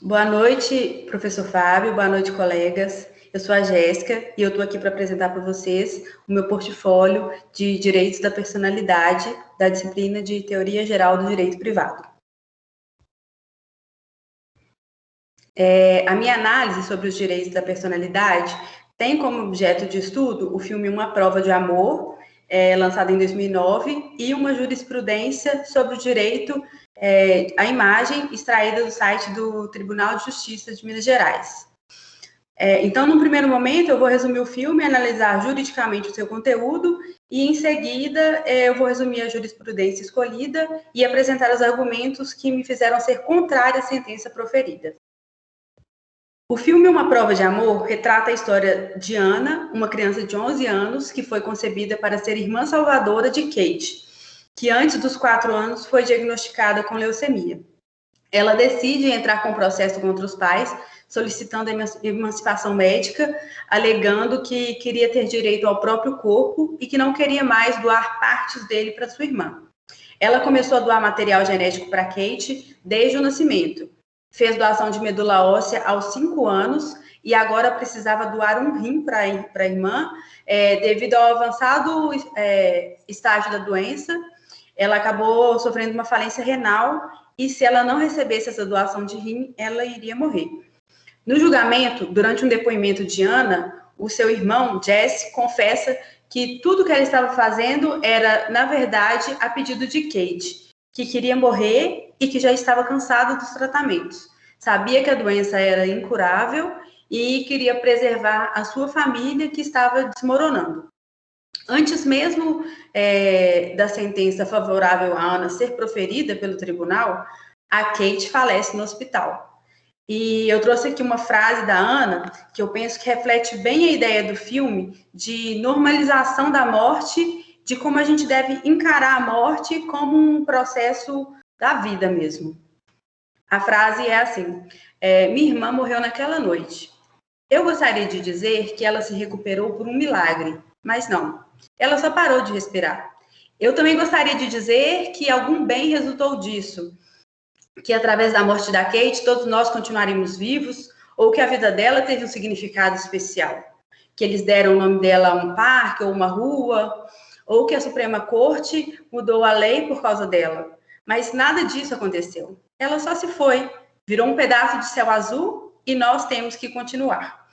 Boa noite, professor Fábio. Boa noite, colegas. Eu sou a Jéssica e eu estou aqui para apresentar para vocês o meu portfólio de Direitos da Personalidade da disciplina de Teoria Geral do Direito Privado. A minha análise sobre os direitos da personalidade tem como objeto de estudo o filme Uma Prova de Amor, lançado em 2009, e uma jurisprudência sobre o direito à imagem extraída do site do Tribunal de Justiça de Minas Gerais. Então, no primeiro momento, eu vou resumir o filme, analisar juridicamente o seu conteúdo, e em seguida eu vou resumir a jurisprudência escolhida e apresentar os argumentos que me fizeram ser contrária à sentença proferida. O filme Uma Prova de Amor retrata a história de Ana, uma criança de 11 anos que foi concebida para ser irmã salvadora de Kate, que antes dos 4 anos foi diagnosticada com leucemia. Ela decide entrar com processo contra os pais, solicitando a emancipação médica, alegando que queria ter direito ao próprio corpo e que não queria mais doar partes dele para sua irmã. Ela começou a doar material genético para Kate desde o nascimento. Fez doação de medula óssea aos 5 anos e agora precisava doar um rim para a irmã, devido ao avançado estágio da doença. Ela acabou sofrendo uma falência renal e se ela não recebesse essa doação de rim, ela iria morrer. No julgamento, durante um depoimento de Ana, o seu irmão, Jesse, confessa que tudo que ela estava fazendo era, na verdade, a pedido de Kate, que queria morrer e que já estava cansada dos tratamentos. Sabia que a doença era incurável e queria preservar a sua família, que estava desmoronando. Antes mesmo da sentença favorável a Ana ser proferida pelo tribunal, a Kate falece no hospital. E eu trouxe aqui uma frase da Ana, que eu penso que reflete bem a ideia do filme de normalização da morte, de como a gente deve encarar a morte como um processo da vida mesmo. A frase é assim: minha irmã morreu naquela noite. Eu gostaria de dizer que ela se recuperou por um milagre, mas não. Ela só parou de respirar. Eu também gostaria de dizer que algum bem resultou disso, que através da morte da Kate todos nós continuaremos vivos, ou que a vida dela teve um significado especial, que eles deram o nome dela a um parque ou uma rua, ou que a Suprema Corte mudou a lei por causa dela. Mas nada disso aconteceu. Ela só se foi, virou um pedaço de céu azul e nós temos que continuar.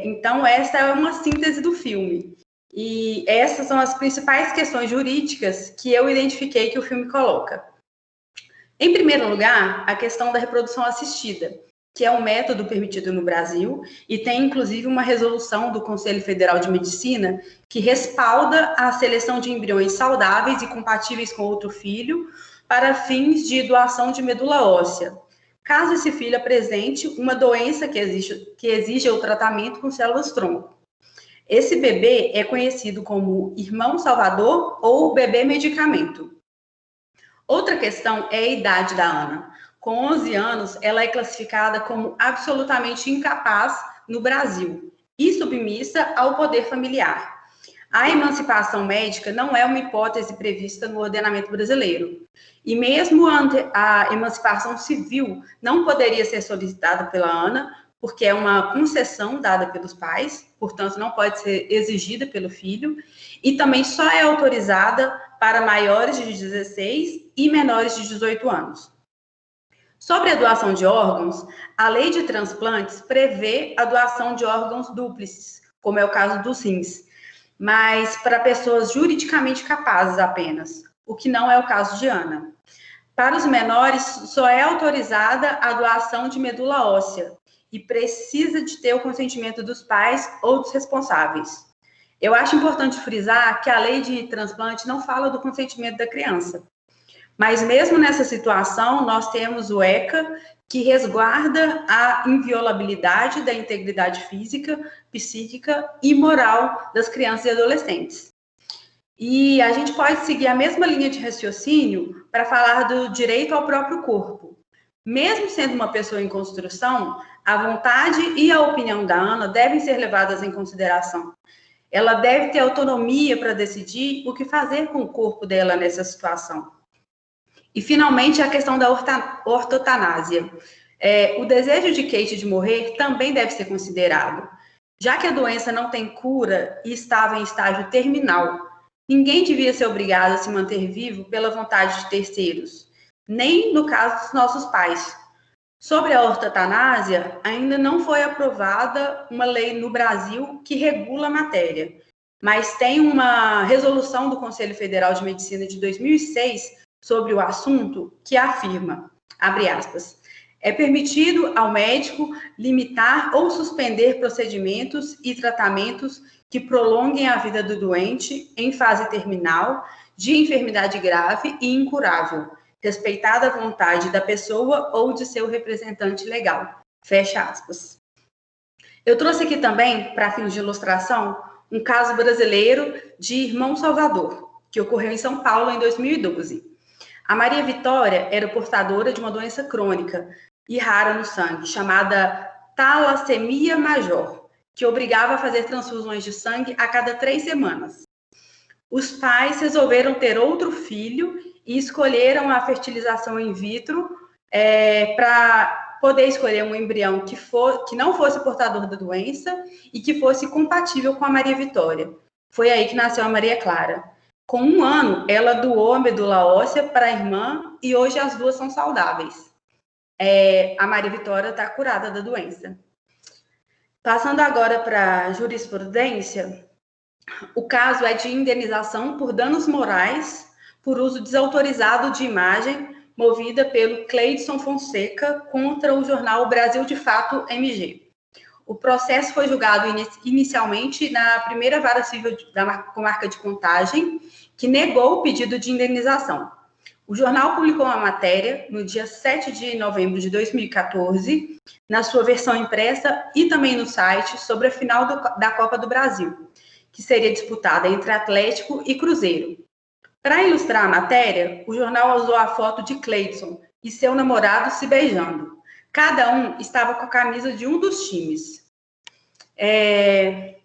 Então, essa é uma síntese do filme. E essas são as principais questões jurídicas que eu identifiquei que o filme coloca. Em primeiro lugar, a questão da reprodução assistida, que é um método permitido no Brasil e tem, inclusive, uma resolução do Conselho Federal de Medicina que respalda a seleção de embriões saudáveis e compatíveis com outro filho para fins de doação de medula óssea, caso esse filho apresente uma doença que exija o tratamento com células-tronco. Esse bebê é conhecido como irmão salvador ou bebê medicamento. Outra questão é a idade da Ana. Com 11 anos, ela é classificada como absolutamente incapaz no Brasil e submissa ao poder familiar. A emancipação médica não é uma hipótese prevista no ordenamento brasileiro. E mesmo a emancipação civil não poderia ser solicitada pela Ana, porque é uma concessão dada pelos pais, portanto, não pode ser exigida pelo filho, e também só é autorizada para maiores de 16 e menores de 18 anos. Sobre a doação de órgãos, a lei de transplantes prevê a doação de órgãos dúplices, como é o caso dos rins, mas para pessoas juridicamente capazes apenas, o que não é o caso de Ana. Para os menores, só é autorizada a doação de medula óssea e precisa de ter o consentimento dos pais ou dos responsáveis. Eu acho importante frisar que a lei de transplante não fala do consentimento da criança. Mas mesmo nessa situação, nós temos o ECA, que resguarda a inviolabilidade da integridade física, psíquica e moral das crianças e adolescentes. E a gente pode seguir a mesma linha de raciocínio para falar do direito ao próprio corpo. Mesmo sendo uma pessoa em construção, a vontade e a opinião da Ana devem ser levadas em consideração. Ela deve ter autonomia para decidir o que fazer com o corpo dela nessa situação. E, finalmente, a questão da ortotanásia. O desejo de Kate de morrer também deve ser considerado, já que a doença não tem cura e estava em estágio terminal. Ninguém devia ser obrigado a se manter vivo pela vontade de terceiros, nem no caso dos nossos pais. Sobre a ortotanásia, ainda não foi aprovada uma lei no Brasil que regula a matéria, mas tem uma resolução do Conselho Federal de Medicina de 2006 sobre o assunto que afirma, abre aspas, é permitido ao médico limitar ou suspender procedimentos e tratamentos que prolonguem a vida do doente em fase terminal, de enfermidade grave e incurável, respeitada a vontade da pessoa ou de seu representante legal. Fecha aspas. Eu trouxe aqui também, para fins de ilustração, um caso brasileiro de Irmão Salvador, que ocorreu em São Paulo em 2012. A Maria Vitória era portadora de uma doença crônica e rara no sangue, chamada talassemia major, que obrigava a fazer transfusões de sangue a cada 3 semanas. Os pais resolveram ter outro filho e escolheram a fertilização in vitro para poder escolher um embrião que não fosse portador da doença e que fosse compatível com a Maria Vitória. Foi aí que nasceu a Maria Clara. Com 1 ano, ela doou a medula óssea para a irmã e hoje as duas são saudáveis. A Maria Vitória está curada da doença. Passando agora para a jurisprudência, o caso é de indenização por danos morais por uso desautorizado de imagem movida pelo Cleidson Fonseca contra o jornal Brasil de Fato MG. O processo foi julgado inicialmente na primeira vara civil da comarca de Contagem, que negou o pedido de indenização. O jornal publicou uma matéria no dia 7 de novembro de 2014, na sua versão impressa e também no site, sobre a final da Copa do Brasil, que seria disputada entre Atlético e Cruzeiro. Para ilustrar a matéria, o jornal usou a foto de Cleidson e seu namorado se beijando. Cada um estava com a camisa de um dos times. E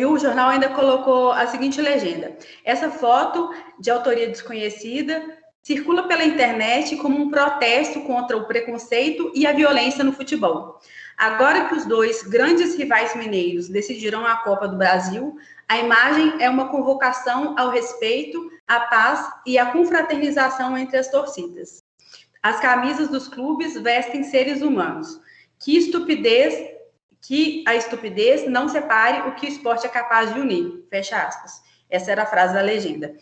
o jornal ainda colocou a seguinte legenda: essa foto, de autoria desconhecida, circula pela internet como um protesto contra o preconceito e a violência no futebol. Agora que os dois grandes rivais mineiros decidiram a Copa do Brasil, a imagem é uma convocação ao respeito, à paz e à confraternização entre as torcidas. As camisas dos clubes vestem seres humanos. Que a estupidez não separe o que o esporte é capaz de unir. Fecha aspas. Essa era a frase da legenda.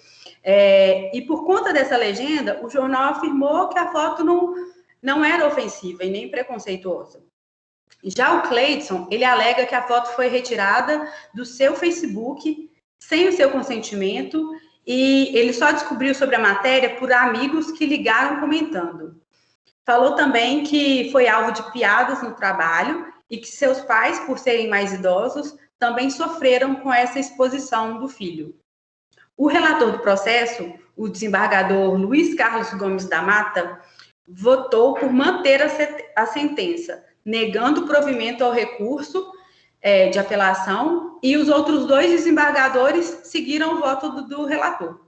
E por conta dessa legenda, o jornal afirmou que a foto não era ofensiva e nem preconceituosa. Já o Cleidson, ele alega que a foto foi retirada do seu Facebook sem o seu consentimento e ele só descobriu sobre a matéria por amigos que ligaram comentando. Falou também que foi alvo de piadas no trabalho e que seus pais, por serem mais idosos, também sofreram com essa exposição do filho. O relator do processo, o desembargador Luiz Carlos Gomes da Mata, votou por manter a sentença, negando o provimento ao recurso de apelação, e os outros 2 desembargadores seguiram o voto do relator.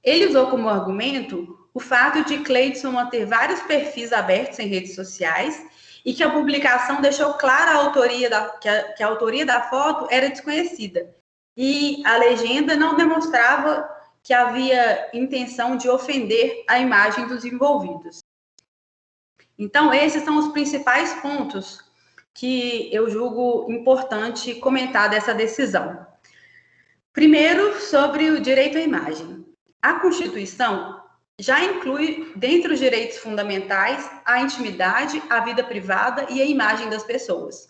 Ele usou como argumento o fato de Cleidson manter vários perfis abertos em redes sociais e que a publicação deixou clara que a autoria da foto era desconhecida. E a legenda não demonstrava que havia intenção de ofender a imagem dos envolvidos. Então, esses são os principais pontos que eu julgo importante comentar dessa decisão. Primeiro, sobre o direito à imagem. A Constituição já inclui, dentre os direitos fundamentais, a intimidade, a vida privada e a imagem das pessoas.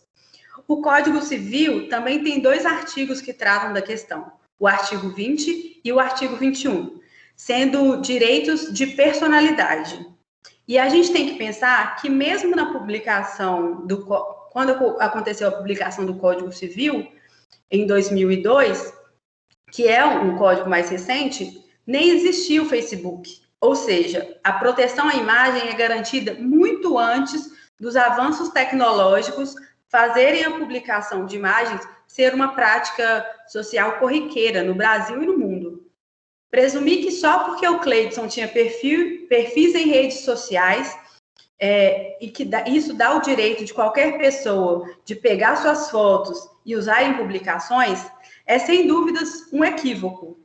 O Código Civil também tem 2 artigos que tratam da questão, o artigo 20 e o artigo 21, sendo direitos de personalidade. E a gente tem que pensar que mesmo na publicação, quando aconteceu a publicação do Código Civil, em 2002, que é um código mais recente, nem existia o Facebook. Ou seja, a proteção à imagem é garantida muito antes dos avanços tecnológicos fazerem a publicação de imagens ser uma prática social corriqueira no Brasil e no mundo. Presumir que só porque o Cleidson tinha perfis em redes sociais e que isso dá o direito de qualquer pessoa de pegar suas fotos e usar em publicações, é sem dúvidas um equívoco.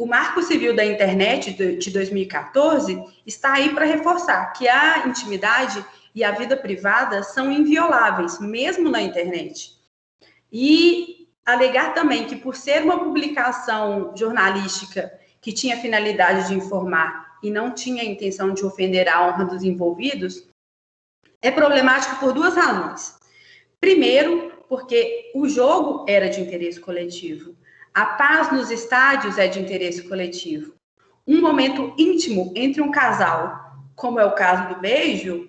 O Marco Civil da Internet de 2014 está aí para reforçar que a intimidade e a vida privada são invioláveis, mesmo na internet. E alegar também que, por ser uma publicação jornalística que tinha a finalidade de informar e não tinha a intenção de ofender a honra dos envolvidos, é problemático por duas razões. Primeiro, porque o jogo era de interesse coletivo. A paz nos estádios é de interesse coletivo. Um momento íntimo entre um casal, como é o caso do beijo,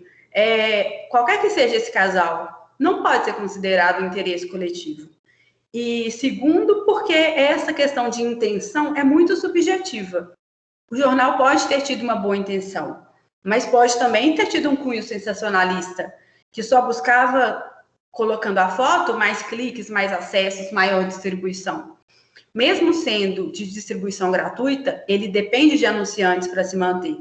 qualquer que seja esse casal, não pode ser considerado interesse coletivo. E segundo, porque essa questão de intenção é muito subjetiva. O jornal pode ter tido uma boa intenção, mas pode também ter tido um cunho sensacionalista, que só buscava, colocando a foto, mais cliques, mais acessos, maior distribuição. Mesmo sendo de distribuição gratuita, ele depende de anunciantes para se manter.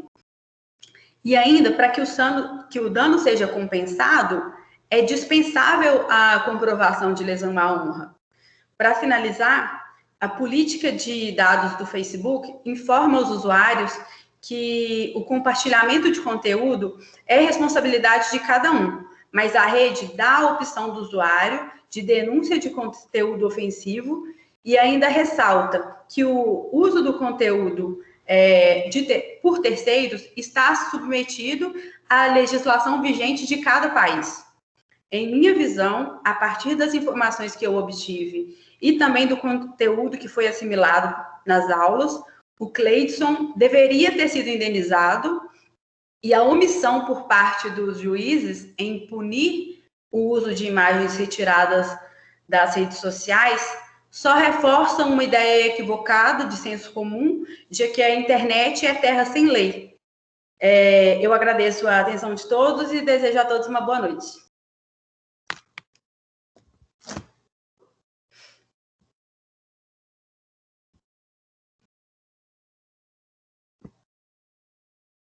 E ainda, para que o dano seja compensado, é dispensável a comprovação de lesão à honra. Para finalizar, a política de dados do Facebook informa os usuários que o compartilhamento de conteúdo é responsabilidade de cada um, mas a rede dá a opção do usuário de denúncia de conteúdo ofensivo e ainda ressalta que o uso do conteúdo por terceiros está submetido à legislação vigente de cada país. Em minha visão, a partir das informações que eu obtive e também do conteúdo que foi assimilado nas aulas, o Cleidson deveria ter sido indenizado e a omissão por parte dos juízes em punir o uso de imagens retiradas das redes sociais só reforça uma ideia equivocada de senso comum de que a internet é terra sem lei. Eu agradeço a atenção de todos e desejo a todos uma boa noite.